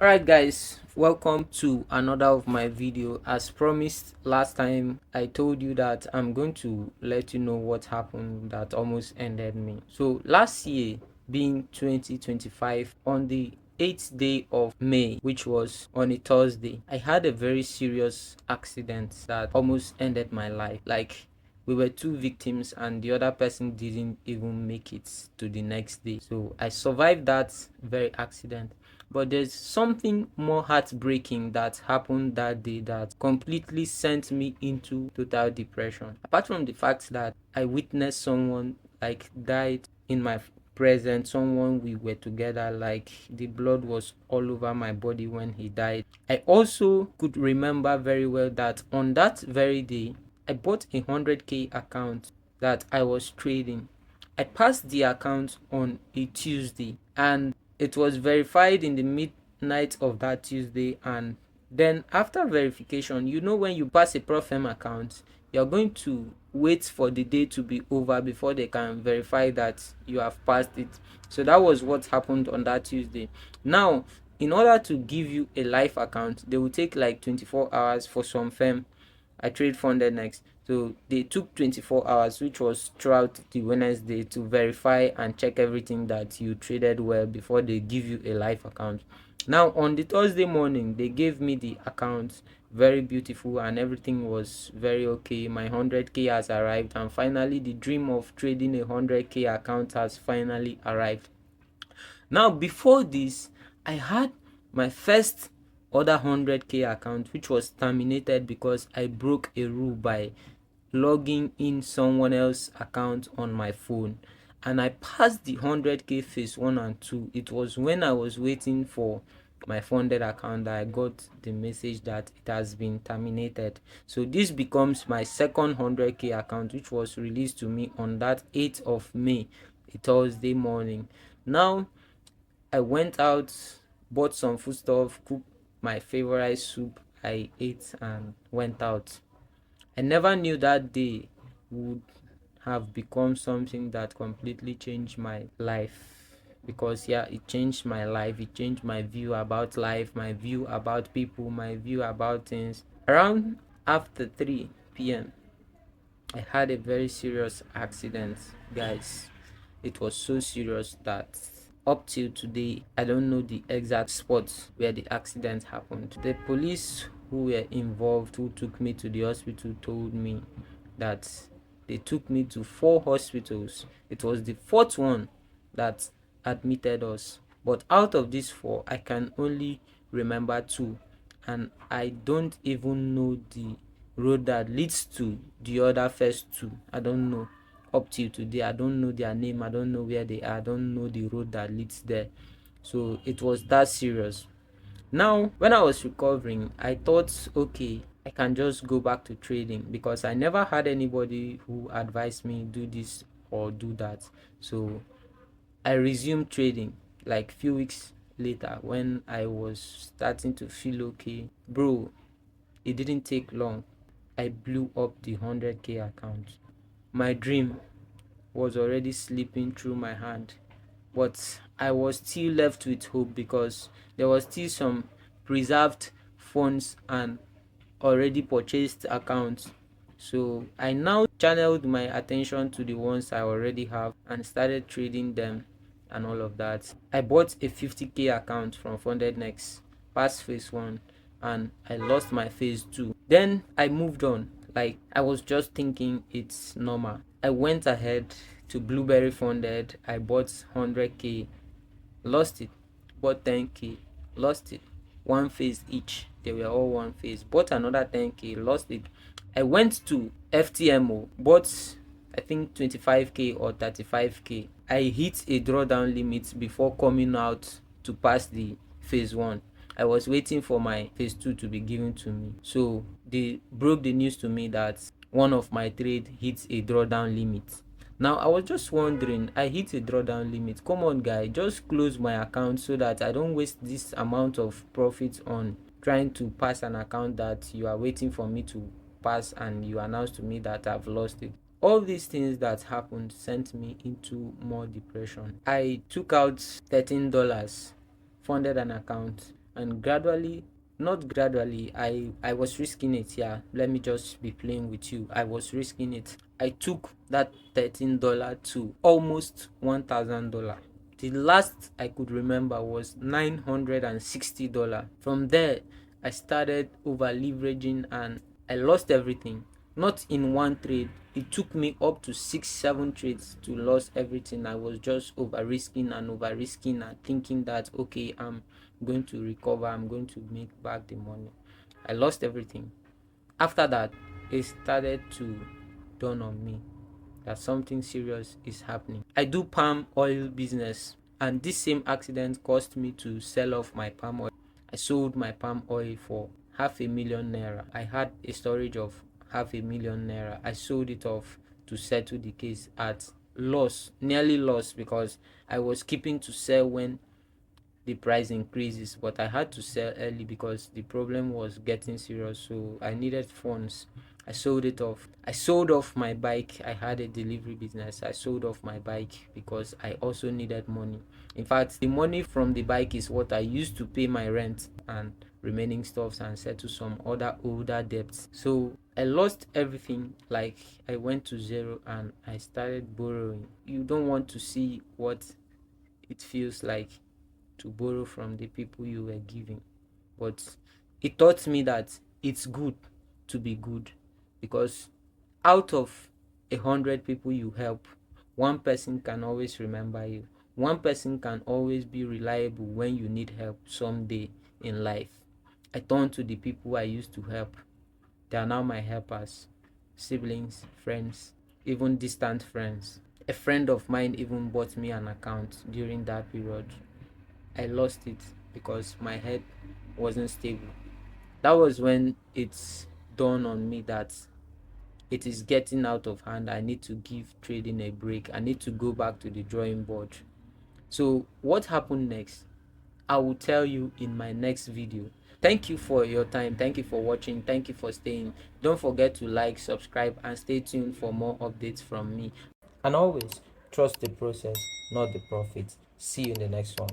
Alright guys, welcome to another of my video. As promised last time, I told you that I'm going to let you know what happened that almost ended me. So last year, being 2025, on the 8th day of May, which was on a Thursday, I had a very serious accident that almost ended my life. Like, we were two victims and the other person didn't even make it to the next day. So I survived that very accident. But there's something more heartbreaking that happened that day that completely sent me into total depression. Apart from the fact that I witnessed someone like died in my presence, someone we were together, like the blood was all over my body when he died. I also could remember very well that on that very day, I bought a 100k account that I was trading. I passed the account on a Tuesday and it was verified in the midnight of that Tuesday. And then after verification, when you pass a Profem account, you're going to wait for the day to be over before they can verify that you have passed it. So that was what happened on that Tuesday. Now, in order to give you a live account, they will take like 24 hours for some firm. I trade funded next. So they took 24 hours, which was throughout the Wednesday, to verify and check everything that you traded well before they give you a live account. Now on the Thursday morning, they gave me the account, very beautiful, and everything was very okay. My 100k has arrived, and finally the dream of trading a 100k account has finally arrived. Now, before this, I had my first other 100k account, which was terminated because I broke a rule by logging in someone else's account on my phone. And I passed the 100k phase 1 and 2. It was when I was waiting for my funded account that I got the message that it has been terminated. So this becomes my second 100k account, which was released to me on that 8th of May, a Thursday morning. Now I went out, bought some food stuff, cooked my favorite soup, I ate and went out. I never knew that day would have become something that completely changed my life. Because yeah, it changed my life, it changed my view about life, my view about people, my view about things. Around after 3 p.m., I had a very serious accident, guys. It was so serious that up till today, I don't know the exact spot where the accident happened. The police who were involved, who took me to the hospital, told me that they took me to 4 hospitals. It was the fourth one that admitted us. But out of these four, I can only remember two. And I don't even know the road that leads to the other first two. I don't know. Up till today, I don't know their name, I don't know where they are, I don't know the road that leads there. So it was that serious. Now when I was recovering, I thought, okay, I can just go back to trading because I never had anybody who advised me do this or do that. So I resumed trading like few weeks later when I was starting to feel okay. Bro, it didn't take long. I blew up the 100k account. My dream was already slipping through my hand, but I was still left with hope because there was still some preserved funds and already purchased accounts. So I now channeled my attention to the ones I already have and started trading them and all of that. I bought a 50k account from Funded Next, past phase 1, and I lost my phase 2. Then I moved on. Like, I was just thinking it's normal. I went ahead to Blueberry Funded. I bought 100k, lost it. Bought 10k, lost it. One phase each. They were all one phase. Bought another 10k, lost it. I went to FTMO, bought I think 25k or 35k. I hit a drawdown limit before coming out to pass the phase 1. I was waiting for my phase 2 to be given to me. So they broke the news to me that one of my trade hits a drawdown limit. Now I was just wondering, I hit a drawdown limit. Come on guy, just close my account so that I don't waste this amount of profit on trying to pass an account that you are waiting for me to pass and you announce to me that I've lost it. All these things that happened sent me into more depression. I took out $13, funded an account, and gradually, not gradually, I was risking it. Yeah, let me just be plain with you. I was risking it. I took that $13 to almost $1,000. The last I could remember was $960. From there, I started over leveraging and I lost everything. Not in one trade. It took me up to 6, 7 trades to lose everything. I was just over risking and thinking that okay, I'm going to recover, I'm going to make back the money. I lost everything. After that, it started to dawn on me that something serious is happening. I do palm oil business, and this same accident caused me to sell off my palm oil. I sold my palm oil for half a million naira. I had a storage of half a million naira. I sold it off to settle the case at loss, nearly loss, because I was keeping to sell when the price increases, but I had to sell early because the problem was getting serious, so I needed funds. I sold it off. I sold off my bike. I had a delivery business. I sold off my bike because I also needed money. In fact, the money from the bike is what I used to pay my rent and remaining stuffs and settle some other older debts. So I lost everything. Like, I went to zero and I started borrowing. You don't want to see what it feels like to borrow from the people you were giving. But it taught me that it's good to be good, because out of 100 people you help, one person can always remember you. One person can always be reliable when you need help someday in life. I turned to the people I used to help. They are now my helpers, siblings, friends, even distant friends. A friend of mine even bought me an account during that period. I lost it because my head wasn't stable. That was when it dawned on me that it is getting out of hand. I need to give trading a break. I need to go back to the drawing board. So, what happened next? I will tell you in my next video. Thank you for your time. Thank you for watching. Thank you for staying. Don't forget to like, subscribe, and stay tuned for more updates from me. And always trust the process, not the profit. See you in the next one.